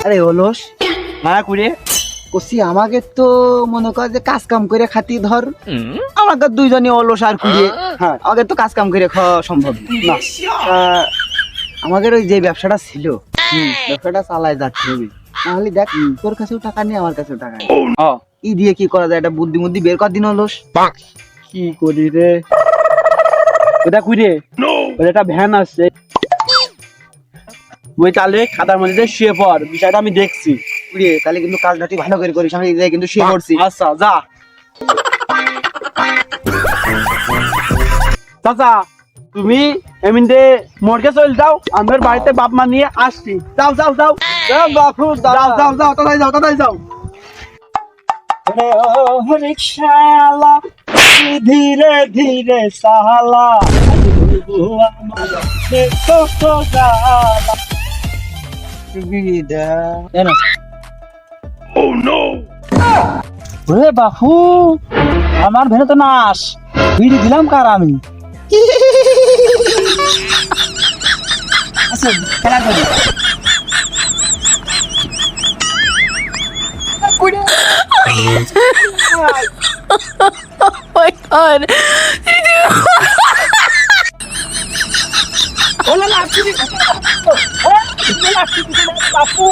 আরে অলস হ্যাঁ কুড়ে কসি আমাকে তো মনে কর যে কাজ কাম করে খাতি ধর আমাকে দুইজনই অলস আর কুড়িয়ে হ্যাঁ আমাকে তো কাজ কাম করে খাওয়া সম্ভব না তা আমাদের ওই যে ব্যবসাটা ছিল ব্যবসাটা চালায় যাচ্ছে নাহলে দেখ তোর কাছেও টাকা নেই আমার কাছেও টাকা নেই ই দিয়ে কি করা যায়, একটা বুদ্ধি মুদ্ধি বের কর দিন অলস। কি করি রে ওটা কুড়ে ওটা একটা ভ্যান আসছে ওই তাহলে খাতার মধ্যে শুয়ে পড়, বিষয়টা আমি দেখছি। কুড়িয়ে তাহলে কিন্তু কাজটা তুই ভালো করে করিস, আমি এই জায়গায় কিন্তু শুয়ে পড়ছি। আচ্ছা যা চাচা, তুমি এমনিতে মর্গে চলে যাও, আমার বাড়িতে বাপ মা নিয়ে আসছি। যাও যাও যাও বাপু, যাও যাও যাও তাড়াতাড়ি যাও তাড়াতাড়ি যাও। রিক্সাওয়ালা ধীরে ধীরে সালা বাপু আমার ভেনে তো নাশ ভিড়ি দিলাম কার আমি। আচ্ছা খেলা করি Oh my god. বাপু